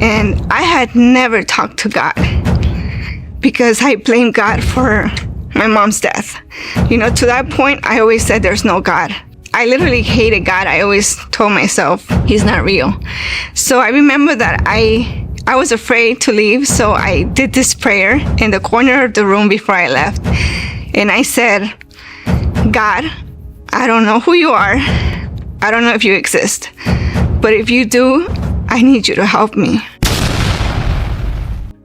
And I had never talked to God because I blamed God for my mom's death. To that point, I always said there's no God. I literally hated God. I always told myself he's not real. So I remember that I was afraid to leave, so I did this prayer in the corner of the room before I left. And I said, God, I don't know who you are. I don't know if you exist. But if you do, I need you to help me.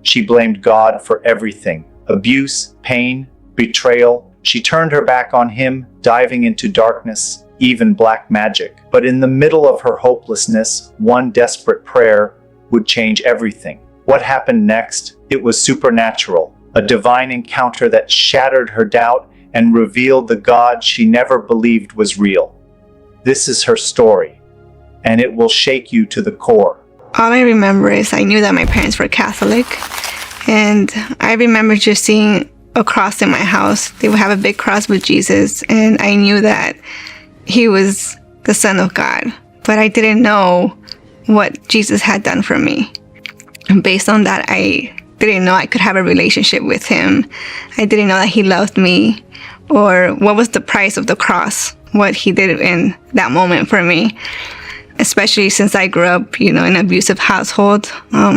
She blamed God for everything: abuse, pain, betrayal. She turned her back on him, diving into darkness, even black magic. But in the middle of her hopelessness, one desperate prayer would change everything. What happened next? It was supernatural, a divine encounter that shattered her doubt and revealed the God she never believed was real. This is her story, and it will shake you to the core. All I remember is I knew that my parents were Catholic, and I remember just seeing a cross in my house. They would have a big cross with Jesus, and I knew that he was the Son of God, but I didn't know what Jesus had done for me. And based on that, I didn't know I could have a relationship with him. I didn't know that he loved me, or what was the price of the cross, what he did in that moment for me. Especially since I grew up, in an abusive household.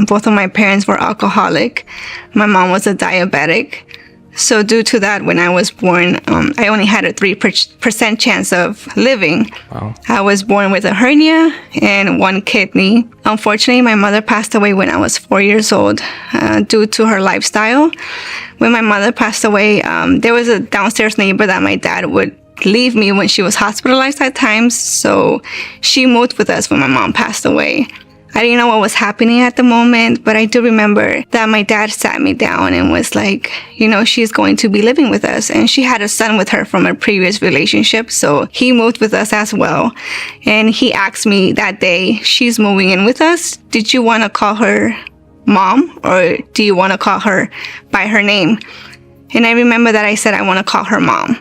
Both of my parents were alcoholic. My mom was a diabetic. So due to that, when I was born, I only had a 3% chance of living. Wow. I was born with a hernia and one kidney. Unfortunately, my mother passed away when I was 4 years old due to her lifestyle. When my mother passed away, there was a downstairs neighbor that my dad would leave me when she was hospitalized at times. So she moved with us when my mom passed away. I didn't know what was happening at the moment, but I do remember that my dad sat me down and was like, she's going to be living with us. And she had a son with her from a previous relationship. So he moved with us as well. And he asked me that day, she's moving in with us. Did you want to call her mom, or do you want to call her by her name? And I remember that I said, I want to call her mom.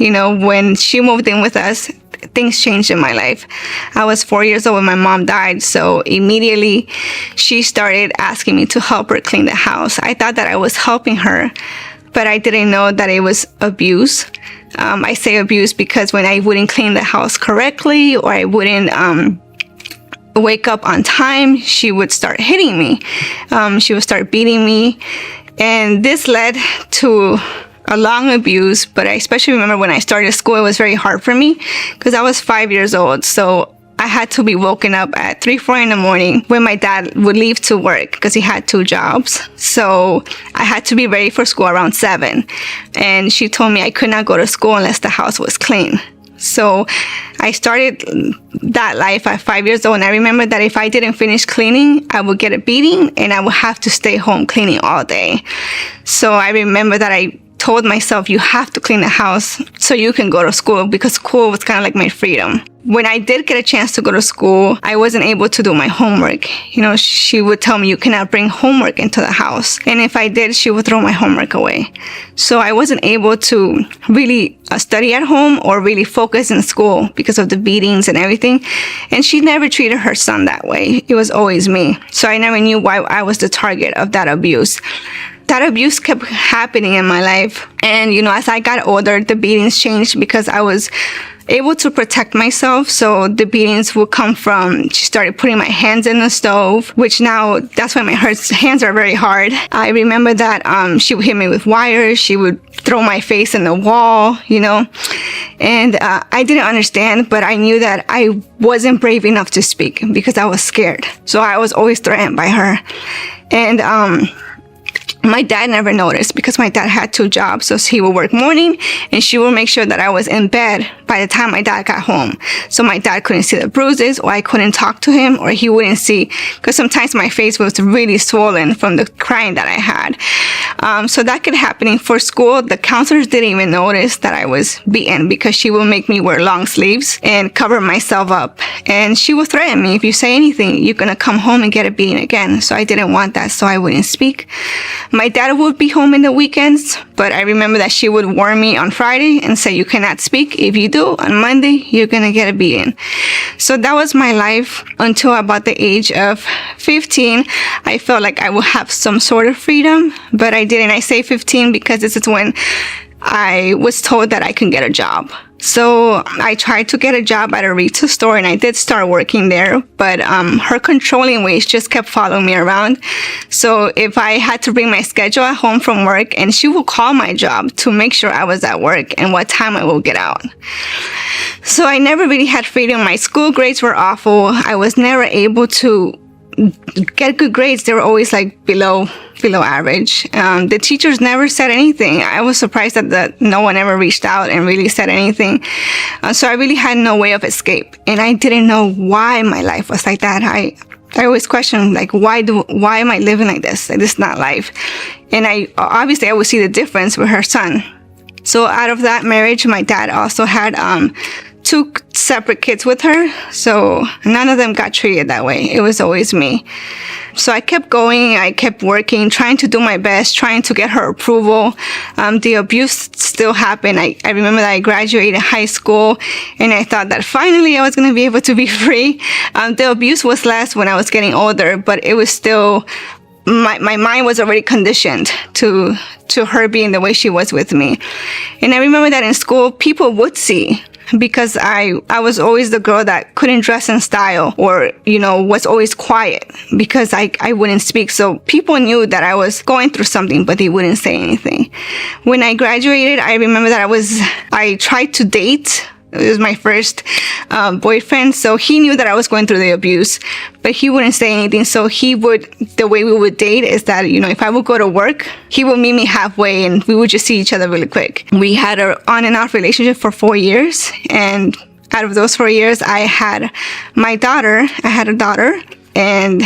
When she moved in with us, things changed in my life. I was 4 years old when my mom died, so immediately she started asking me to help her clean the house. I thought that I was helping her, but I didn't know that it was abuse. I say abuse because when I wouldn't clean the house correctly, or I wouldn't wake up on time, she would start hitting me. She would start beating me, and this led to a long abuse. But I especially remember when I started school, it was very hard for me because I was 5 years old. So I had to be woken up at 3-4 in the morning when my dad would leave to work because he had 2 jobs. So I had to be ready for school around 7. And she told me I could not go to school unless the house was clean. So I started that life at 5 years old. And I remember that if I didn't finish cleaning, I would get a beating and I would have to stay home cleaning all day. So I remember that I told myself, you have to clean the house so you can go to school, because school was kind of like my freedom. When I did get a chance to go to school, I wasn't able to do my homework. She would tell me you cannot bring homework into the house. And if I did, she would throw my homework away. So I wasn't able to really study at home or really focus in school because of the beatings and everything. And she never treated her son that way. It was always me. So I never knew why I was the target of that abuse. That abuse kept happening in my life. And, as I got older, the beatings changed because I was able to protect myself. So the beatings would come from, she started putting my hands in the stove, which now that's why my hands are very hard. I remember that she would hit me with wires. She would throw my face in the wall, And I didn't understand, but I knew that I wasn't brave enough to speak because I was scared. So I was always threatened by her. And my dad never noticed because my dad had 2 jobs. So he would work morning and she would make sure that I was in bed by the time my dad got home. So my dad couldn't see the bruises, or I couldn't talk to him, or he wouldn't see, because sometimes my face was really swollen from the crying that I had. So that kept happening. For school, the counselors didn't even notice that I was beaten because she would make me wear long sleeves and cover myself up. And she would threaten me, if you say anything, you're going to come home and get a beating again. So I didn't want that, so I wouldn't speak. My dad would be home in the weekends, but I remember that she would warn me on Friday and say, you cannot speak. If you do, on Monday, you're going to get a beating. So that was my life until about the age of 15. I felt like I would have some sort of freedom, but I didn't. I say 15 because this is when I was told that I can get a job. So I tried to get a job at a retail store, and I did start working there, but her controlling ways just kept following me around. So if I had to bring my schedule at home from work, and she would call my job to make sure I was at work and what time I will get out. So I never really had freedom. My school grades were awful. I was never able to get good grades. They were always like below average. The teachers never said anything. I was surprised that no one ever reached out and really said anything. So I really had no way of escape, and I didn't know why my life was like that. I always questioned, like, why am I living like this? Like, this is not life. And I would see the difference with her son. So out of that marriage, my dad also had 2 separate kids with her, so none of them got treated that way. It was always me. So I kept going, I kept working, trying to do my best, trying to get her approval. The abuse still happened. I remember that I graduated high school, and I thought that finally I was going to be able to be free. The abuse was less when I was getting older, but it was still, my mind was already conditioned to her being the way she was with me. And I remember that in school, people would see, because I was always the girl that couldn't dress in style, or, was always quiet because I wouldn't speak. So people knew that I was going through something, but they wouldn't say anything. When I graduated, I remember that I tried to date. It was my first boyfriend, so he knew that I was going through the abuse, but he wouldn't say anything. So the way we would date is that, if I would go to work, he would meet me halfway, and we would just see each other really quick. We had an on and off relationship for 4 years, and out of those 4 years, I had a daughter. And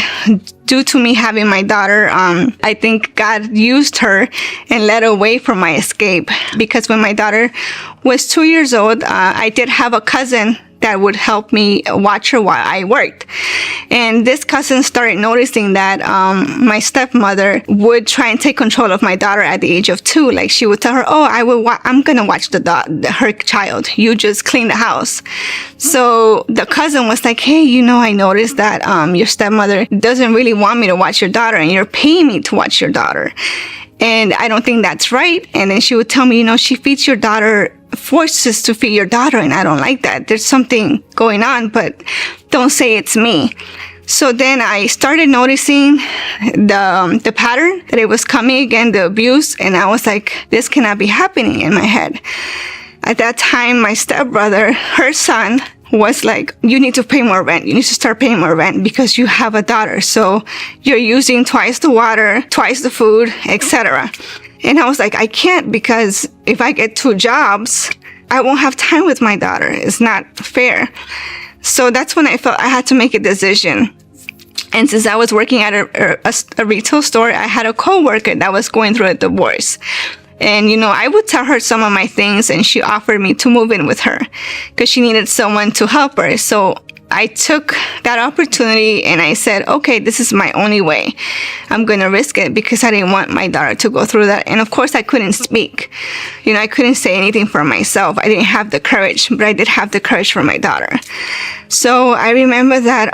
due to me having my daughter, I think God used her and led away from my escape. Because when my daughter was 2 years old, I did have a cousin that would help me watch her while I worked. And this cousin started noticing that my stepmother would try and take control of my daughter at the age of 2. Like, she would tell her, "Oh, I'm gonna watch her child. You just clean the house." So the cousin was like, "Hey, I noticed that your stepmother doesn't really want me to watch your daughter, and you're paying me to watch your daughter. And I don't think that's right." And then she would tell me, she feeds your daughter, forces to feed your daughter, and I don't like that. There's something going on, but don't say it's me. So then I started noticing the pattern, that it was coming again, the abuse, and I was like, this cannot be happening in my head. At that time, my stepbrother, her son, was like, "You need to pay more rent. You need to start paying more rent because you have a daughter. So you're using twice the water, twice the food, etc." And I was like, I can't, because if I get 2 jobs, I won't have time with my daughter. It's not fair. So that's when I felt I had to make a decision. And since I was working at a retail store, I had a coworker that was going through a divorce. And, I would tell her some of my things, and she offered me to move in with her because she needed someone to help her. So I took that opportunity, and I said, okay, this is my only way. I'm going to risk it, because I didn't want my daughter to go through that. And of course, I couldn't speak. I couldn't say anything for myself. I didn't have the courage, but I did have the courage for my daughter. So I remember that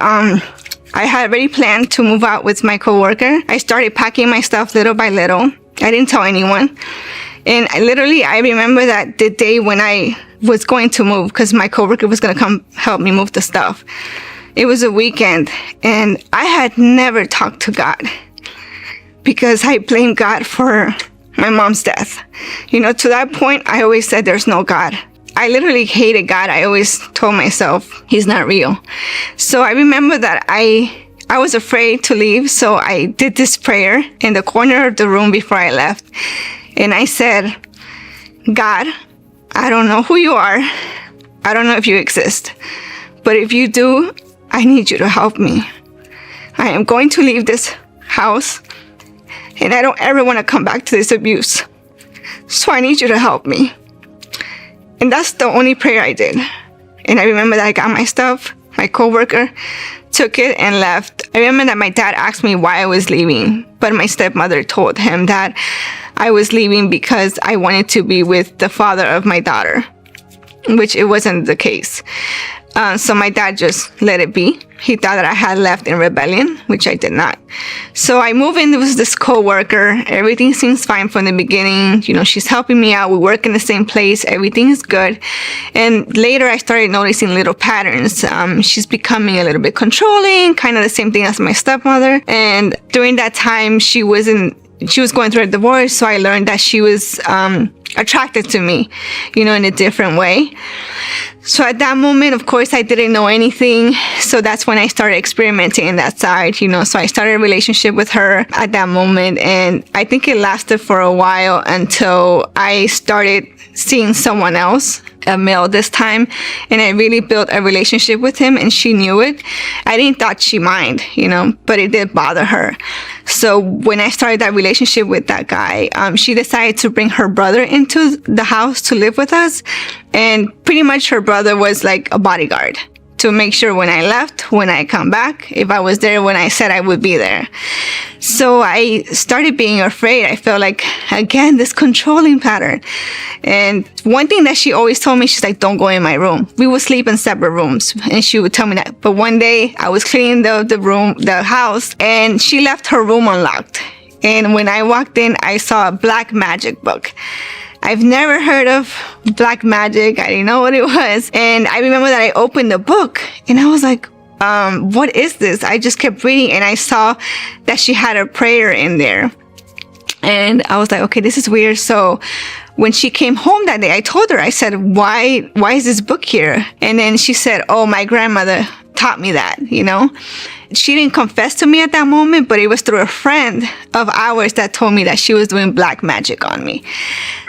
I had already planned to move out with my coworker. I started packing my stuff little by little. I didn't tell anyone. And I remember that the day when I was going to move, because my coworker was going to come help me move the stuff. It was a weekend, and I had never talked to God, because I blamed God for my mom's death. To that point, I always said there's no God. I literally hated God. I always told myself he's not real. So I remember that I was afraid to leave, so I did this prayer in the corner of the room before I left. And I said, "God, I don't know who you are. I don't know if you exist. But if you do, I need you to help me. I am going to leave this house, and I don't ever want to come back to this abuse. So I need you to help me." And that's the only prayer I did. And I remember that I got my stuff. My coworker took it and left. I remember that my dad asked me why I was leaving, but my stepmother told him that I was leaving because I wanted to be with the father of my daughter, which it wasn't the case. So my dad just let it be. He thought that I had left in rebellion, which I did not. So I moved in with this co-worker. Everything seems fine from the beginning. You know, she's helping me out. We work in the same place. Everything is good. And later I started noticing little patterns. She's becoming a little bit controlling, kind of the same thing as my stepmother. And during that time, she was going through a divorce. So I learned that she was attracted to me, you know, in a different way. So at that moment, of course, I didn't know anything. So that's when I started experimenting in that side, you know. So I started a relationship with her at that moment. And I think it lasted for a while until I started seeing someone else, a male this time. And I really built a relationship with him, and she knew it. I didn't thought she mind, you know, but it did bother her. So when I started that relationship with that guy, she decided to bring her brother into the house to live with us. And pretty much her brother was like a bodyguard to make sure when I left, when I come back, if I was there when I said I would be there. So I started being afraid. I felt like, again, this controlling pattern. And one thing that she always told me, she's like, don't go in my room. We would sleep in separate rooms. And she would tell me that. But one day I was cleaning the house, and she left her room unlocked. And when I walked in, I saw a black magic book. I've never heard of black magic. I didn't know what it was. And I remember that I opened the book and I was like, what is this? I just kept reading and I saw that she had a prayer in there. And I was like, okay, this is weird. So when she came home that day, I told her, I said, why is this book here? And then she said, oh, my grandmother taught me that, you know. She didn't confess to me at that moment, but it was through a friend of ours that told me that she was doing black magic on me.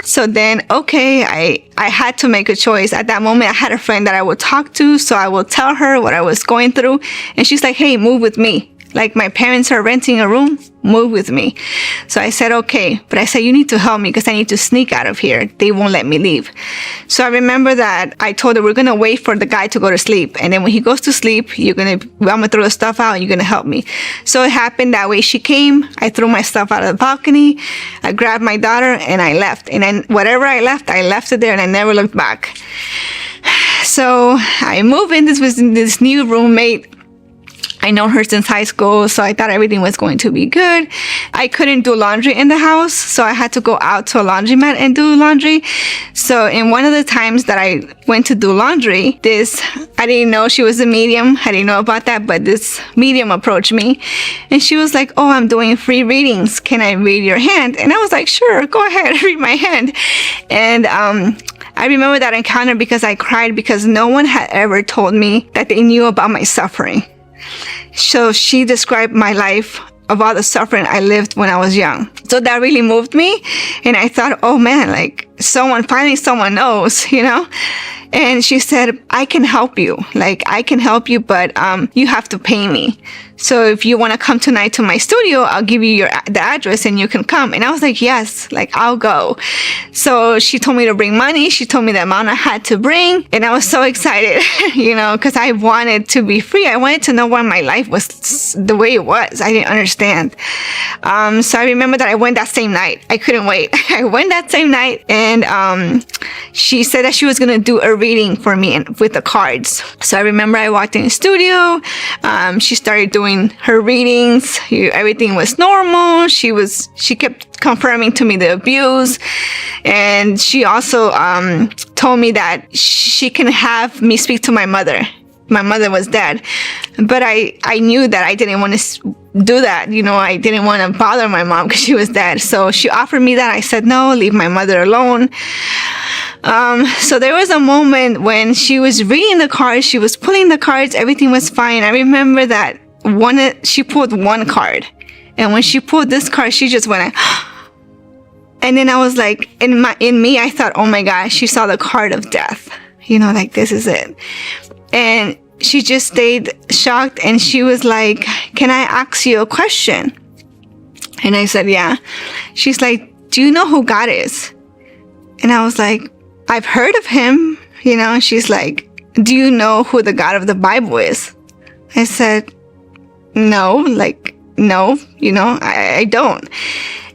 So then, okay, I had to make a choice. At that moment, I had a friend that I would talk to, so I would tell her what I was going through. And she's like, hey, move with me. Like, my parents are renting a room, move with me. So I said, okay. But I said, you need to help me because I need to sneak out of here. They won't let me leave. So I remember that I told her, we're going to wait for the guy to go to sleep. And then when he goes to sleep, I'm going to throw the stuff out and you're going to help me. So it happened that way. She came, I threw my stuff out of the balcony. I grabbed my daughter and I left. And then whatever I left it there and I never looked back. So I moved in. This was this new roommate. I know her since high school, so I thought everything was going to be good. I couldn't do laundry in the house, so I had to go out to a laundromat and do laundry. So in one of the times that I went to do laundry, I didn't know she was a medium. I didn't know about that, but this medium approached me and she was like, oh, I'm doing free readings. Can I read your hand? And I was like, sure, go ahead, read my hand. And I remember that encounter because I cried because no one had ever told me that they knew about my suffering. So she described my life of all the suffering I lived when I was young. So that really moved me. And I thought, oh man, like finally someone knows, you know? And she said, I can help you. Like, I can help you, but you have to pay me. So if you want to come tonight to my studio, I'll give you the address and you can come. And I was like, yes, like I'll go. So she told me to bring money. She told me the amount I had to bring. And I was so excited, you know, because I wanted to be free. I wanted to know why my life was the way it was. I didn't understand. So I remember that I went that same night. I couldn't wait. I went that same night and she said that she was going to do a reading for me with the cards. So I remember I walked in the studio. She started doing her readings. Everything was normal. She kept confirming to me the abuse. And she also told me that she can have me speak to my mother. My mother was dead. But I knew that I didn't want to do that. You know, I didn't want to bother my mom because she was dead. So she offered me that. I said, no, leave my mother alone. So there was a moment when she was reading the cards, she was pulling the cards, everything was fine. I remember that she pulled one card. And when she pulled this card, she just went, and then I was like, in me, I thought, oh my gosh, she saw the card of death. You know, like, this is it. And she just stayed shocked and she was like, can I ask you a question? And I said, yeah. She's like, do you know who God is? And I was like, I've heard of him, you know. And she's like, do you know who the God of the Bible is? I said, no, like, no, I don't.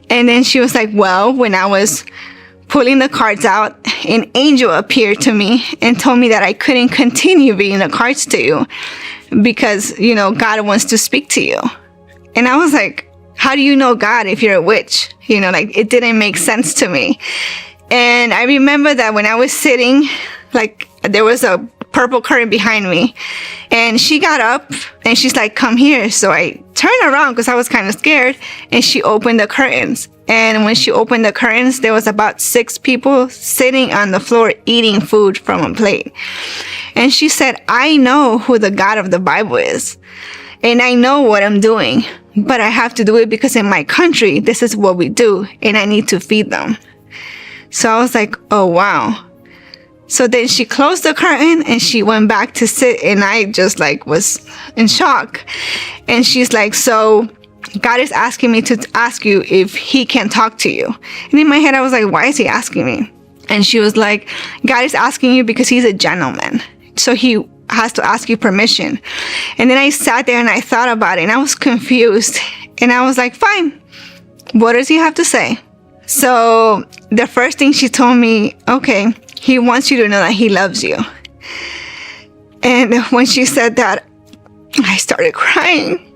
And then she was like, well, when I was pulling the cards out, an angel appeared to me and told me that I couldn't continue reading the cards to you because, God wants to speak to you. And I was like, how do you know God if you're a witch? Like, it didn't make sense to me. And I remember that when I was sitting, like, there was a purple curtain behind me, and she got up and she's like, come here. So I turned around because I was kind of scared, and she opened the curtains. And when she opened the curtains, there was about 6 people sitting on the floor eating food from a plate. And she said, I know who the God of the Bible is, and I know what I'm doing, but I have to do it because in my country, this is what we do, and I need to feed them. So I was like, oh, wow. So then she closed the curtain and she went back to sit, and I just like was in shock. And she's like, so God is asking me to ask you if he can talk to you. And in my head, I was like, why is he asking me? And she was like, God is asking you because he's a gentleman. So he has to ask you permission. And then I sat there and I thought about it, and I was confused. And I was like, fine. What does he have to say? So the first thing she told me, okay, he wants you to know that he loves you. And when she said that, I started crying.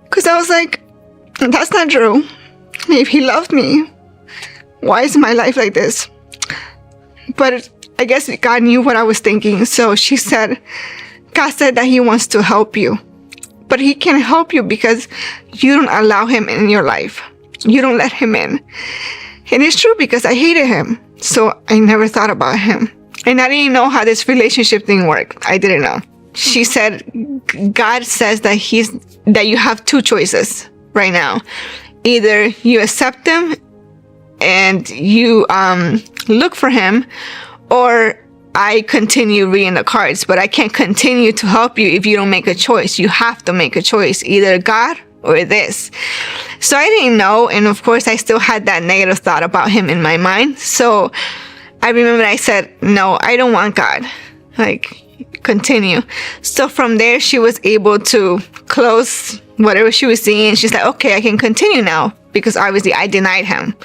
Because I was like, that's not true. If he loved me, why is my life like this? But I guess God knew what I was thinking. So she said, God said that he wants to help you. But he can't help you because you don't allow him in your life. You don't let him in. And it's true because I hated him. So I never thought about him. And I didn't know how this relationship thing worked. I didn't know. She said, God says that you have 2 choices right now. Either you accept him and you look for him, or I continue reading the cards. But I can't continue to help you if you don't make a choice. You have to make a choice, either God or this. So I didn't know. And of course, I still had that negative thought about him in my mind. So I remember I said, no, I don't want God. Like, continue. So from there, she was able to close whatever she was seeing. She's like, okay, I can continue now. Because obviously I denied him,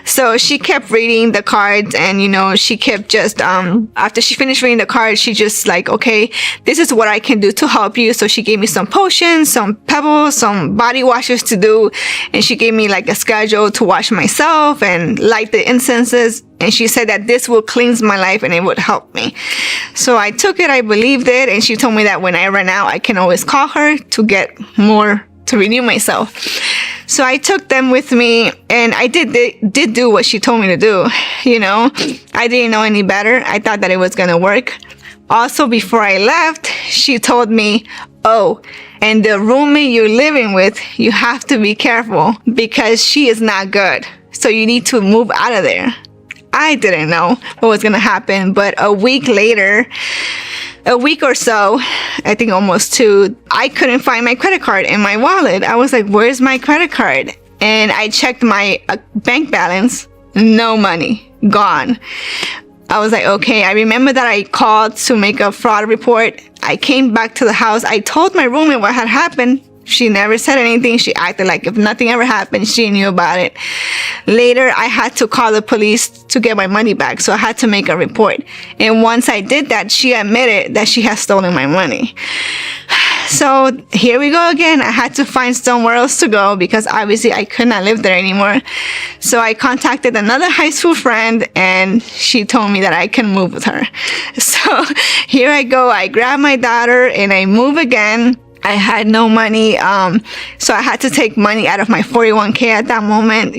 So she kept reading the cards, and, she kept just, after she finished reading the cards, she just like, okay, this is what I can do to help you. So she gave me some potions, some pebbles, some body washes to do. And she gave me like a schedule to wash myself and light the incenses. And she said that this will cleanse my life and it would help me. So I took it, I believed it. And she told me that when I run out, I can always call her to get more, to renew myself. So I took them with me, and I did do what she told me to do. I didn't know any better. I thought that it was going to work. Also, before I left, she told me, oh, and the roommate you're living with, you have to be careful because she is not good. So you need to move out of there. I didn't know what was going to happen, but a week or so, I think almost 2, I couldn't find my credit card in my wallet. I was like, where's my credit card? And I checked my bank balance, no money, gone. I was like, okay. I remember that I called to make a fraud report. I came back to the house. I told my roommate what had happened. She never said anything. She acted like if nothing ever happened, she knew about it. Later, I had to call the police to get my money back. So I had to make a report. And once I did that, she admitted that she had stolen my money. So here we go again. I had to find somewhere else to go because obviously I could not live there anymore. So I contacted another high school friend, and she told me that I can move with her. So here I go. I grab my daughter and I move again. I had no money, so I had to take money out of my 401k at that moment.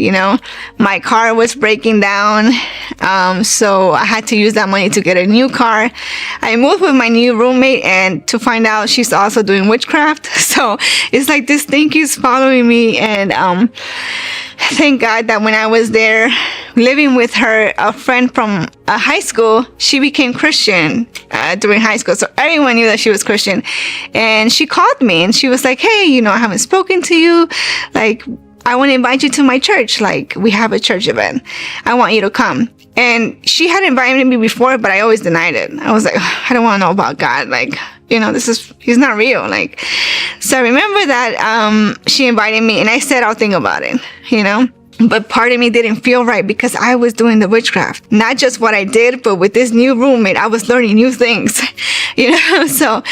My car was breaking down, so I had to use that money to get a new car. I moved with my new roommate, and to find out she's also doing witchcraft. So it's like this thing keeps following me, and thank God that when I was there living with her, a friend from high school, she became Christian during high school. So everyone knew that she was Christian. And she called me and she was like, hey, I haven't spoken to you. Like, I want to invite you to my church. Like, we have a church event. I want you to come. And she had invited me before, but I always denied it. I was like, I don't want to know about God. Like, he's not real. Like, so I remember that she invited me, and I said, I'll think about it, But part of me didn't feel right because I was doing the witchcraft. Not just what I did, but with this new roommate, I was learning new things, So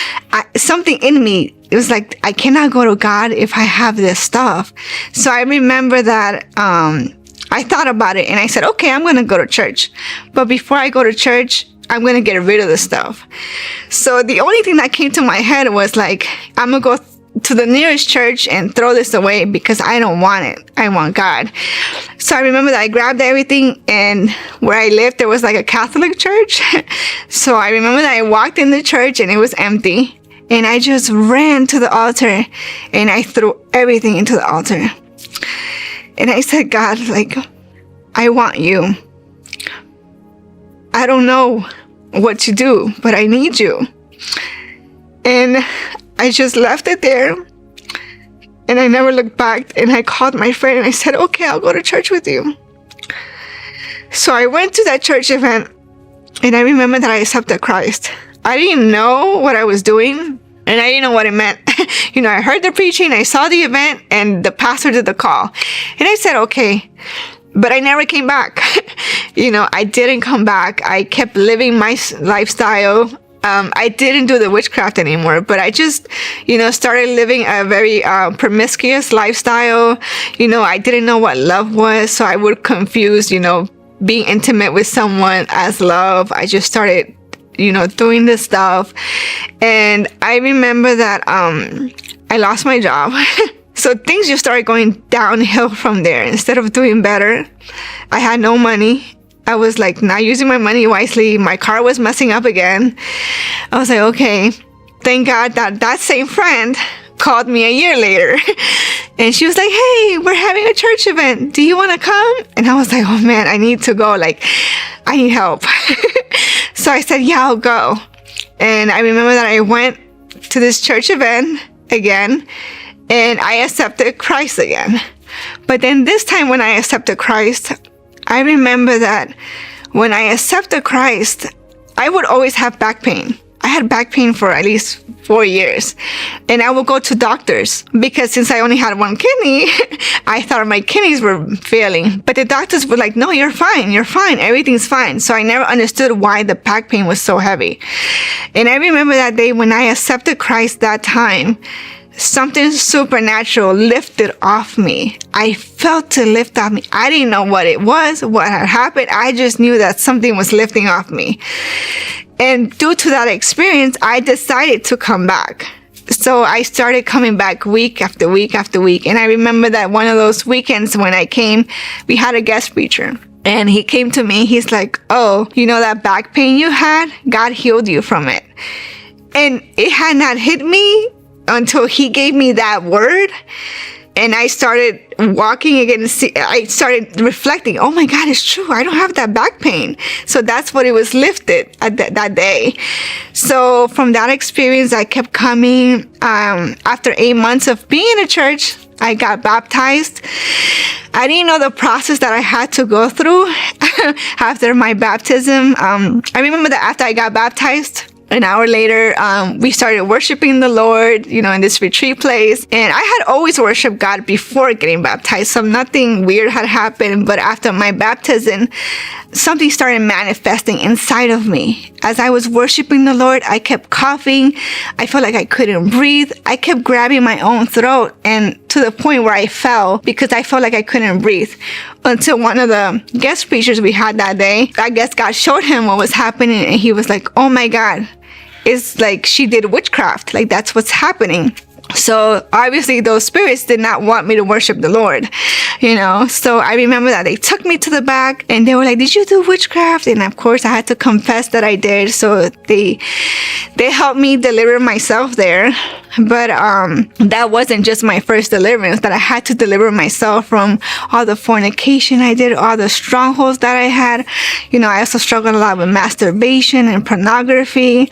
something in me, it was like, I cannot go to God if I have this stuff. So I remember that I thought about it, and I said, okay, I'm going to go to church. But before I go to church, I'm going to get rid of this stuff. So the only thing that came to my head was like, I'm going to go to the nearest church and throw this away because I don't want it. I want God. So I remember that I grabbed everything, and where I lived, there was like a Catholic church. So I remember that I walked in the church and it was empty, and I just ran to the altar and I threw everything into the altar. And I said, God, like, I want you. I don't know what to do, but I need you. And I just left it there, and I never looked back. And I called my friend and I said, okay, I'll go to church with you. So I went to that church event, and I remember that I accepted Christ. I didn't know what I was doing, and I didn't know what it meant. I heard the preaching, I saw the event, and the pastor did the call. And I said, okay. But I never came back. I didn't come back. I kept living my lifestyle. I didn't do the witchcraft anymore, but I just, started living a very promiscuous lifestyle. I didn't know what love was, so I would confuse, being intimate with someone as love. I just started, doing this stuff. And I remember that I lost my job. So things just started going downhill from there. Instead of doing better, I had no money. I was like not using my money wisely. My car was messing up again. I was like, okay, thank God that same friend called me a year later. And she was like, hey, we're having a church event. Do you want to come? And I was like, oh man, I need to go. Like, I need help. So I said, yeah, I'll go. And I remember that I went to this church event again, and I accepted Christ again. But then this time when I accepted Christ, I remember that when I accepted Christ, I would always have back pain. I had back pain for at least 4 years. And I would go to doctors because since I only had one kidney, I thought my kidneys were failing. But the doctors were like, no, you're fine. You're fine. Everything's fine. So I never understood why the back pain was so heavy. And I remember that day when I accepted Christ that time, something supernatural lifted off me. I felt it lift off me. I didn't know what it was, what had happened. I just knew that something was lifting off me. And due to that experience, I decided to come back. So I started coming back week after week after week. And I remember that one of those weekends when I came, we had a guest preacher. And he came to me. He's like, oh, that back pain you had? God healed you from it. And it had not hit me until he gave me that word. And I started walking again. I started reflecting, oh my God, it's true. I don't have that back pain. So that's what it was lifted at that day. So from that experience, I kept coming. After 8 months of being in a church, I got baptized. I didn't know the process that I had to go through after my baptism. I remember that after I got baptized, an hour later, we started worshiping the Lord, in this retreat place. And I had always worshiped God before getting baptized. So nothing weird had happened. But after my baptism, something started manifesting inside of me. As I was worshiping the Lord, I kept coughing. I felt like I couldn't breathe. I kept grabbing my own throat, and to the point where I fell because I felt like I couldn't breathe. Until one of the guest preachers we had that day, I guess God showed him what was happening, and he was like, oh my God, it's like she did witchcraft. Like, that's what's happening. So obviously those spirits did not want me to worship the Lord, So I remember that they took me to the back and they were like, did you do witchcraft? And of course I had to confess that I did. So they helped me deliver myself there. But that wasn't just my first deliverance, that I had to deliver myself from all the fornication I did, all the strongholds that I had. I also struggled a lot with masturbation and pornography.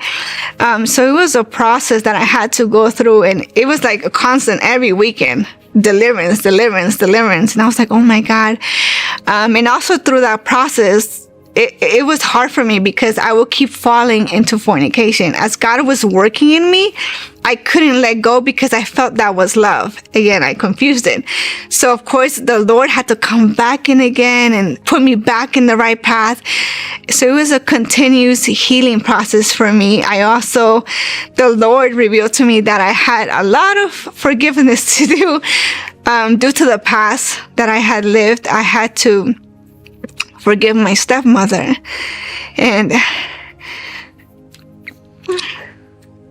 So it was a process that I had to go through, and it was like a constant every weekend. Deliverance. And I was like, oh my God. And also through that process, it was hard for me because I would keep falling into fornication. As God was working in me, I couldn't let go because I felt that was love. Again, I confused it. So of course, the Lord had to come back in again and put me back in the right path. So it was a continuous healing process for me. The Lord revealed to me that I had a lot of forgiveness to do due to the past that I had lived. I had to forgive my stepmother, and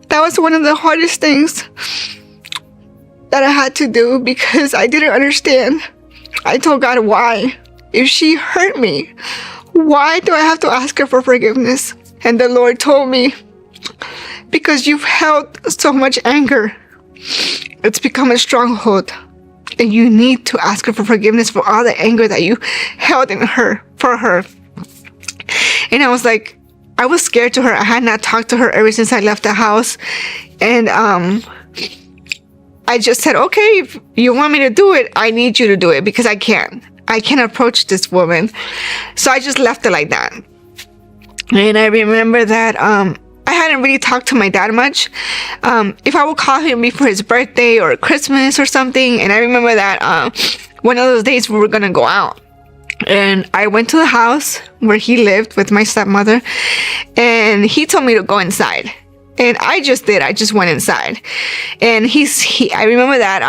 that was one of the hardest things that I had to do because I didn't understand. I told God, why? If she hurt me, why do I have to ask her for forgiveness? And the Lord told me, because you've held so much anger, it's become a stronghold. And you need to ask her for forgiveness for all the anger that you held for her. And I was like, I was scared to her. I had not talked to her ever since I left the house. And I just said, okay, if you want me to do it, I need you to do it because I can't approach this woman. So I just left it like that. And I remember that I hadn't really talked to my dad much. If I would call him before his birthday or Christmas or something, and I remember that one of those days we were gonna go out, and I went to the house where he lived with my stepmother, and he told me to go inside, and I just did. I just went inside, and I remember that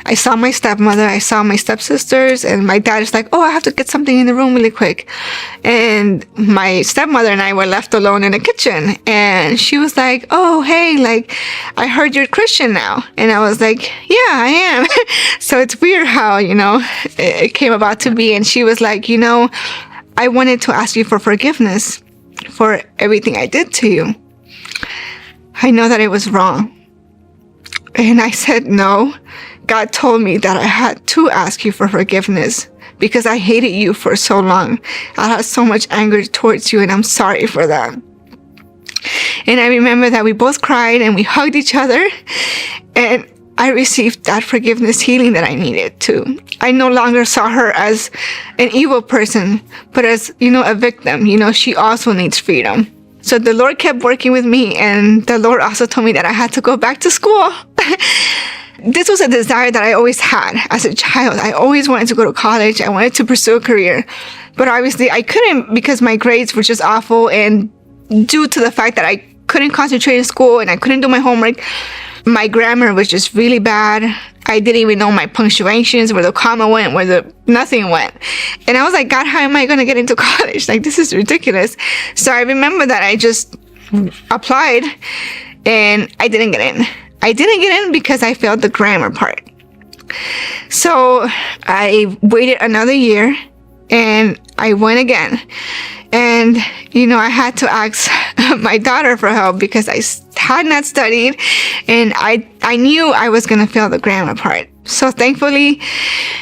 I saw my stepmother, I saw my stepsisters, and my dad is like, oh, I have to get something in the room really quick. And my stepmother and I were left alone in the kitchen. And she was like, oh, hey, like, I heard you're Christian now. And I was like, yeah, I am. So it's weird how, it came about to be. And she was like, I wanted to ask you for forgiveness for everything I did to you. I know that it was wrong. And I said, no. God told me that I had to ask you for forgiveness because I hated you for so long. I had so much anger towards you, and I'm sorry for that. And I remember that we both cried and we hugged each other, and I received that forgiveness healing that I needed too. I no longer saw her as an evil person, but as, a victim. She also needs freedom. So the Lord kept working with me, and the Lord also told me that I had to go back to school. This was a desire that I always had as a child. I always wanted to go to college. I wanted to pursue a career. But obviously I couldn't because my grades were just awful. And due to the fact that I couldn't concentrate in school and I couldn't do my homework, my grammar was just really bad. I didn't even know my punctuations, where the comma went, nothing went. And I was like, God, how am I going to get into college? Like, this is ridiculous. So I remember that I just applied and I didn't get in. I didn't get in because I failed the grammar part. So I waited another year and I went again. And, I had to ask my daughter for help because I had not studied and I knew I was going to fail the grammar part. So thankfully,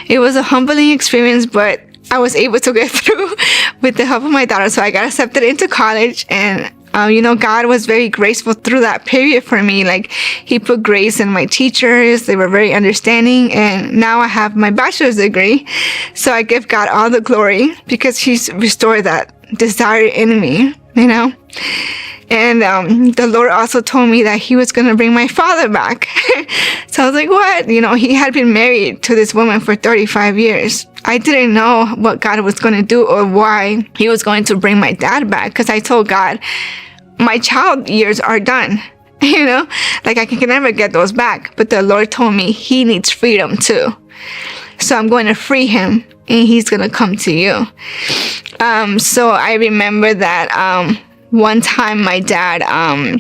it was a humbling experience, but I was able to get through with the help of my daughter. So I got accepted into college, and God was very graceful through that period for me. Like, he put grace in my teachers. They were very understanding. And now I have my bachelor's degree. So I give God all the glory because he's restored that desire in me, And the Lord also told me that he was going to bring my father back. So I was like, what? He had been married to this woman for 35 years. I didn't know what God was going to do or why he was going to bring my dad back. Because I told God, my child years are done. Like, I can never get those back. But the Lord told me he needs freedom too. So I'm going to free him and he's going to come to you. So I remember that one time my dad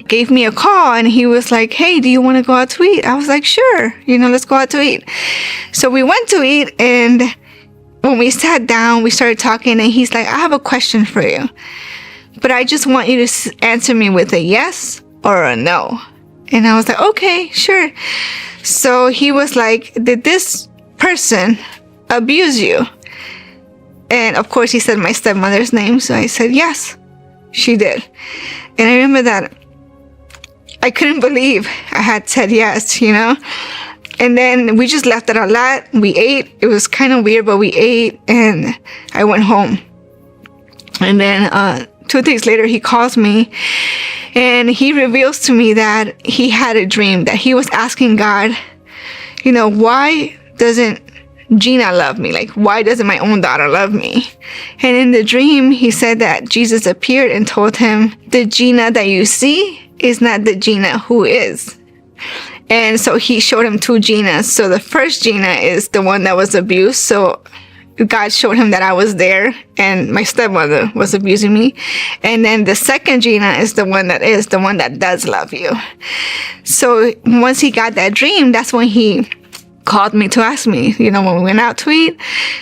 gave me a call and he was like, hey, do you want to go out to eat? I was like, sure, let's go out to eat. So we went to eat, and when we sat down, we started talking, and he's like, I have a question for you, but I just want you to answer me with a yes or a no. And I was like, okay, sure. So he was like, did this person abuse you? And of course he said my stepmother's name. So I said, yes, she did. And I remember that I couldn't believe I had said yes, And then we just left it a lot. We ate. It was kind of weird, but we ate, and I went home. And then 2 days later, he calls me and he reveals to me that he had a dream, that he was asking God, why doesn't Gina love me? Like, why doesn't my own daughter love me? And in the dream, he said that Jesus appeared and told him, the Gina that you see is not the Gina who is. And so he showed him 2 Ginas. So the first Gina is the one that was abused. So God showed him that I was there and my stepmother was abusing me. And then the second Gina is the one that does love you. So once he got that dream, that's when he called me to ask me, when we went out to eat.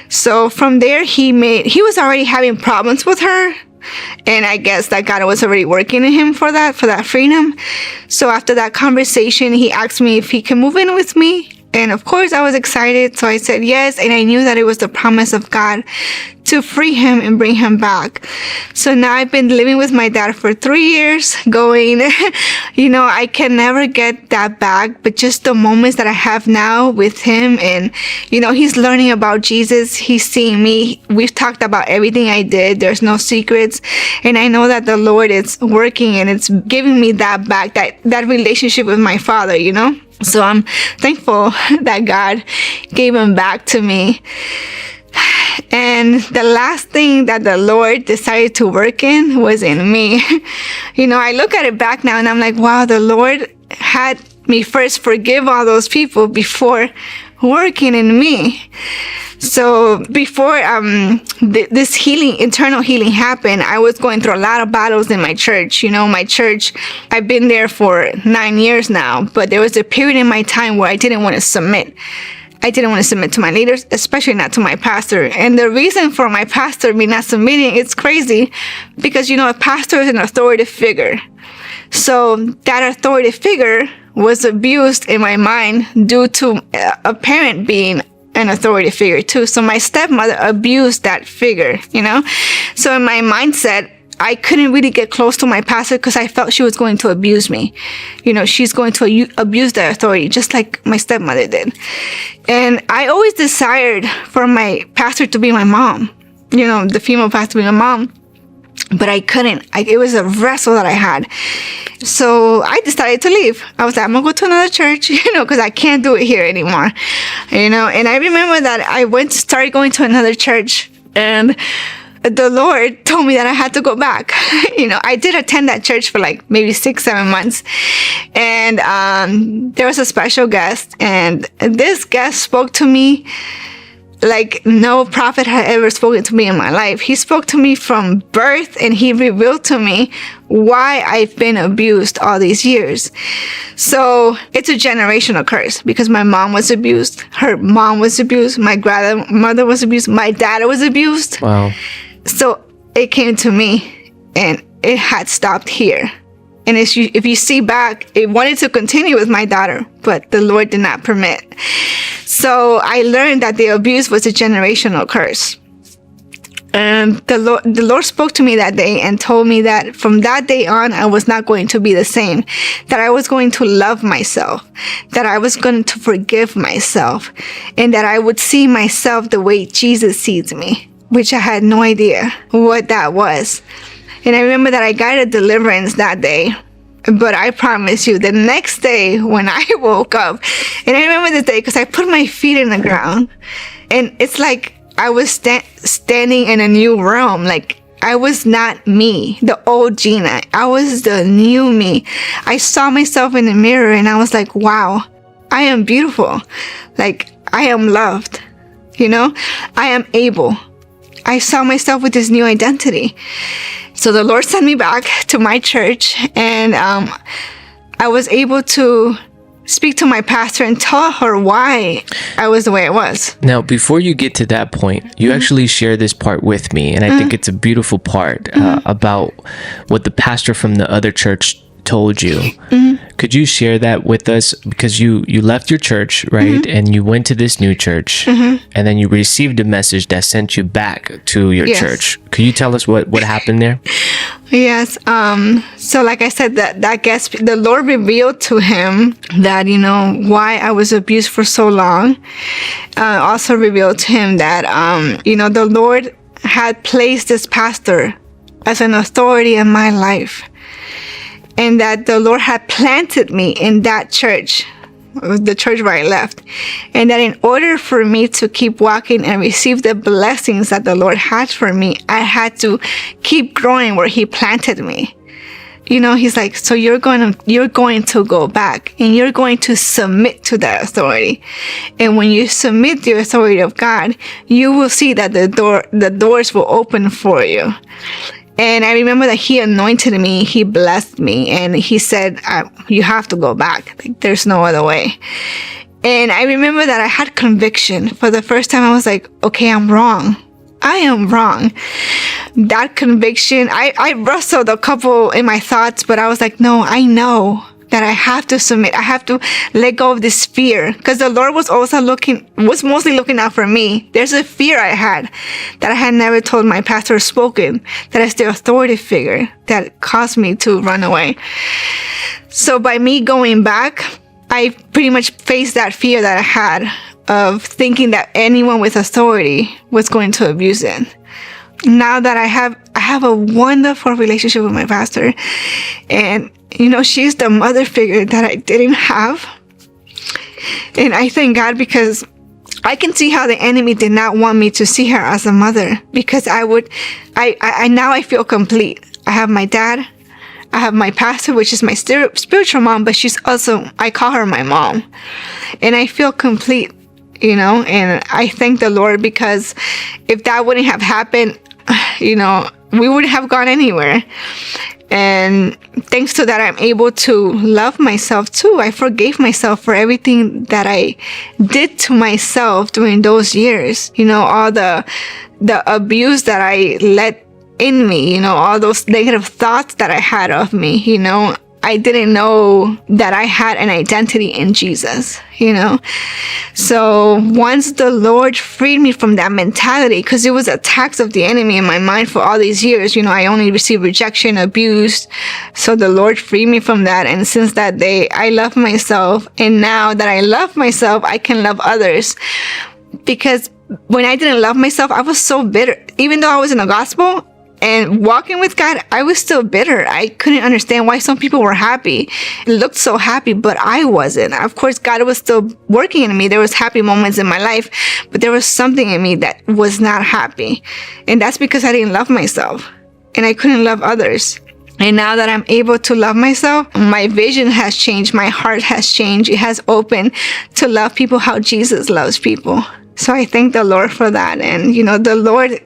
So from there, he was already having problems with her. And I guess that God was already working in him for that freedom. So after that conversation, he asked me if he can move in with me. And of course, I was excited. So I said yes. And I knew that it was the promise of God to free him and bring him back. So now I've been living with my dad for 3 years going, I can never get that back, but just the moments that I have now with him and, he's learning about Jesus. He's seeing me. We've talked about everything I did. There's no secrets. And I know that the Lord is working and it's giving me that back, that relationship with my father, So I'm thankful that God gave him back to me. And the last thing that the Lord decided to work in was in me. I look at it back now and I'm like, wow, the Lord had me first forgive all those people before working in me. So before this internal healing happened, I was going through a lot of battles in my church. My church, I've been there for 9 years now, but there was a period in my time where I didn't want to submit. I didn't want to submit to my leaders, especially not to my pastor. And the reason for my pastor me not submitting, it's crazy because, a pastor is an authoritative figure. So that authoritative figure was abused in my mind due to a parent being an authority figure too. So my stepmother abused that figure, So in my mindset, I couldn't really get close to my pastor because I felt she was going to abuse me. She's going to abuse the authority just like my stepmother did. And I always desired for my pastor to be my mom, the female pastor to be my mom. But I couldn't. It was a wrestle that I had. So I decided to leave. I was like, I'm going to go to another church, because I can't do it here anymore. And I remember that I started going to another church and the Lord told me that I had to go back. I did attend that church for like maybe 6-7 months. And there was a special guest and this guest spoke to me like no prophet had ever spoken to me in my life. He spoke to me from birth and he revealed to me why I've been abused all these years. So it's a generational curse because my mom was abused. Her mom was abused. My grandmother was abused. My dad was abused. Wow. So it came to me and it had stopped here. And if you see back, it wanted to continue with my daughter, but the Lord did not permit. So I learned that the abuse was a generational curse. And the Lord spoke to me that day and told me that from that day on, I was not going to be the same, that I was going to love myself, that I was going to forgive myself, and that I would see myself the way Jesus sees me, which I had no idea what that was. And I remember that I got a deliverance that day. But I promise you, the next day when I woke up, and I remember the day because I put my feet in the ground, and it's like I was standing in a new realm. Like I was not me, the old Gina. I was the new me. I saw myself in the mirror and I was like, wow, I am beautiful. Like I am loved. I am able. I saw myself with this new identity. So the Lord sent me back to my church and I was able to speak to my pastor and tell her why I was the way I was. Now, before you get to that point, you actually share this part with me, and I think it's a beautiful part about what the pastor from the other church told you. Could you share that with us? Because you left your church, right? And you went to this new church, and then you received a message that sent you back to your church. Could you tell us what happened there? Yes. So like I said, that guest, the Lord revealed to him that, why I was abused for so long. Also revealed to him that, the Lord had placed this pastor as an authority in my life, and that the Lord had planted me in that church, the church where I left, and that in order for me to keep walking and receive the blessings that the Lord had for me, I had to keep growing where He planted me. He's like, so you're going to go back and you're going to submit to that authority. And when you submit to the authority of God, you will see that the doors will open for you. And I remember that He anointed me, He blessed me, and He said, you have to go back. Like, there's no other way. And I remember that I had conviction. For the first time, I was like, okay, I'm wrong. I am wrong. That conviction, I wrestled a couple in my thoughts, but I was like, no, I know that I have to submit. I have to let go of this fear, because the Lord was mostly looking out for me. There's a fear I had that I had never told my pastor or spoken, that is the authority figure that caused me to run away. So by me going back, I pretty much faced that fear that I had of thinking that anyone with authority was going to abuse it. Now that I have a wonderful relationship with my pastor, and she's the mother figure that I didn't have. And I thank God, because I can see how the enemy did not want me to see her as a mother, because now I feel complete. I have my dad, I have my pastor, which is my spiritual mom, but she's also, I call her my mom, and I feel complete, and I thank the Lord, because if that wouldn't have happened, we wouldn't have gone anywhere. And thanks to that, I'm able to love myself too. I forgave myself for everything that I did to myself during those years. All the abuse that I let in me, all those negative thoughts that I had of me, I didn't know that I had an identity in Jesus, So once the Lord freed me from that mentality, because it was attacks of the enemy in my mind for all these years, I only received rejection, abuse. So the Lord freed me from that. And since that day, I love myself. And now that I love myself, I can love others. Because when I didn't love myself, I was so bitter. Even though I was in the gospel and walking with God, I was still bitter. I couldn't understand why some people were happy. It looked so happy, but I wasn't. Of course, God was still working in me. There was happy moments in my life, but there was something in me that was not happy. And that's because I didn't love myself, and I couldn't love others. And now that I'm able to love myself, my vision has changed. My heart has changed. It has opened to love people how Jesus loves people. So I thank the Lord for that. And, the Lord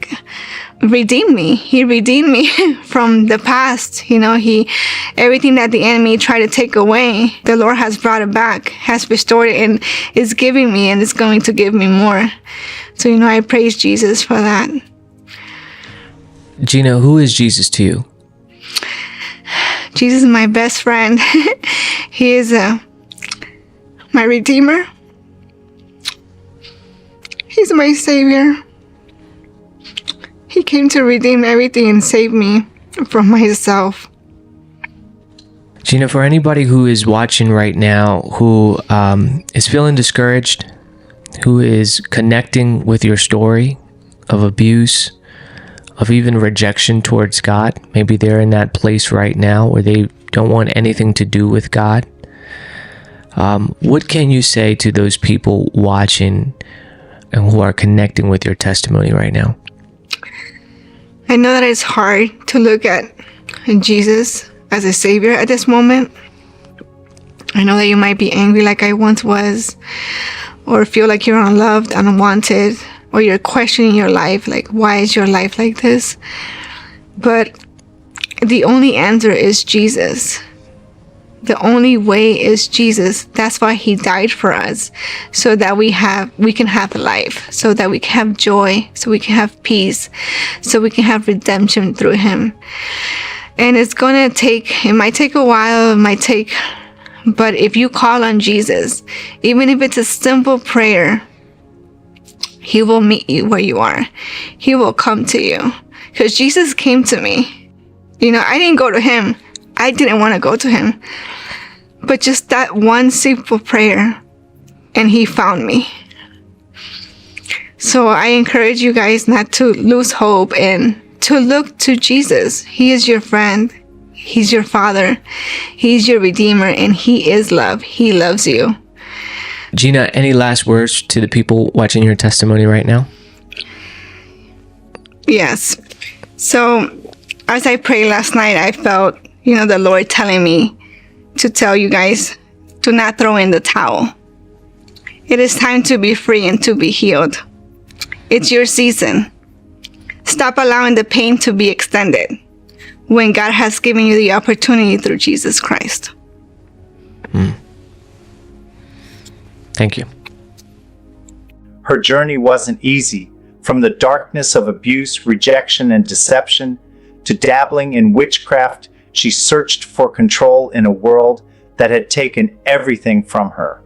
redeemed me. He redeemed me from the past. Everything that the enemy tried to take away, the Lord has brought it back, has restored it, and is giving me, and is going to give me more. So, I praise Jesus for that. Gina, who is Jesus to you? Jesus is my best friend. He is my Redeemer. He's my Savior. He came to redeem everything and save me from myself. Gina, for anybody who is watching right now, who is feeling discouraged, who is connecting with your story of abuse, of even rejection towards God, maybe they're in that place right now where they don't want anything to do with God. What can you say to those people watching and who are connecting with your testimony right now? I know that it's hard to look at Jesus as a Savior at this moment. I know that you might be angry like I once was, or feel like you're unloved, unwanted, or you're questioning your life, like, why is your life like this? But the only answer is Jesus. The only way is Jesus. That's why He died for us, so that we can have life, so that we can have joy, so we can have peace, so we can have redemption through Him. And it might take a while, but if you call on Jesus, even if it's a simple prayer, He will meet you where you are. He will come to you, because Jesus came to me. I didn't go to Him. I didn't want to go to Him. But just that one simple prayer, and He found me. So I encourage you guys not to lose hope and to look to Jesus. He is your friend. He's your Father. He's your Redeemer, and He is love. He loves you. Gina, any last words to the people watching your testimony right now? Yes. So as I prayed last night, I felt, the Lord telling me to tell you guys, do not throw in the towel. It is time to be free and to be healed. It's your season. Stop allowing the pain to be extended when God has given you the opportunity through Jesus Christ. Thank you. Her journey wasn't easy. From the darkness of abuse, rejection, and deception to dabbling in witchcraft, she searched for control in a world that had taken everything from her.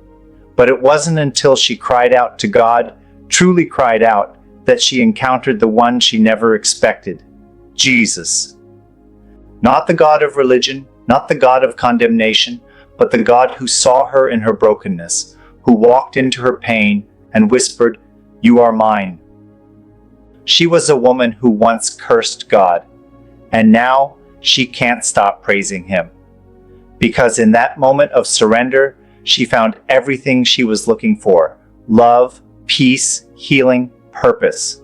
But it wasn't until she cried out to God, truly cried out, that she encountered the one she never expected, Jesus. Not the God of religion, not the God of condemnation, but the God who saw her in her brokenness, who walked into her pain and whispered, "You are mine." She was a woman who once cursed God, and now she can't stop praising Him. Because in that moment of surrender, she found everything she was looking for: love, peace, healing, purpose.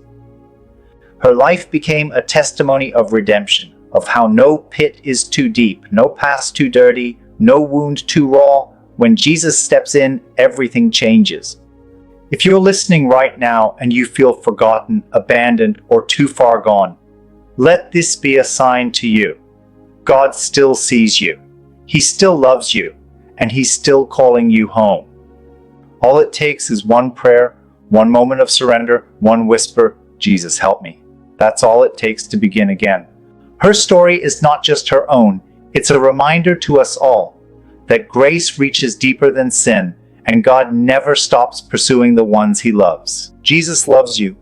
Her life became a testimony of redemption, of how no pit is too deep, no past too dirty, no wound too raw. When Jesus steps in, everything changes. If you're listening right now and you feel forgotten, abandoned, or too far gone, let this be a sign to you. God still sees you. He still loves you, and He's still calling you home. All it takes is one prayer, one moment of surrender, one whisper, "Jesus, help me." That's all it takes to begin again. Her story is not just her own. It's a reminder to us all that grace reaches deeper than sin, and God never stops pursuing the ones He loves. Jesus loves you,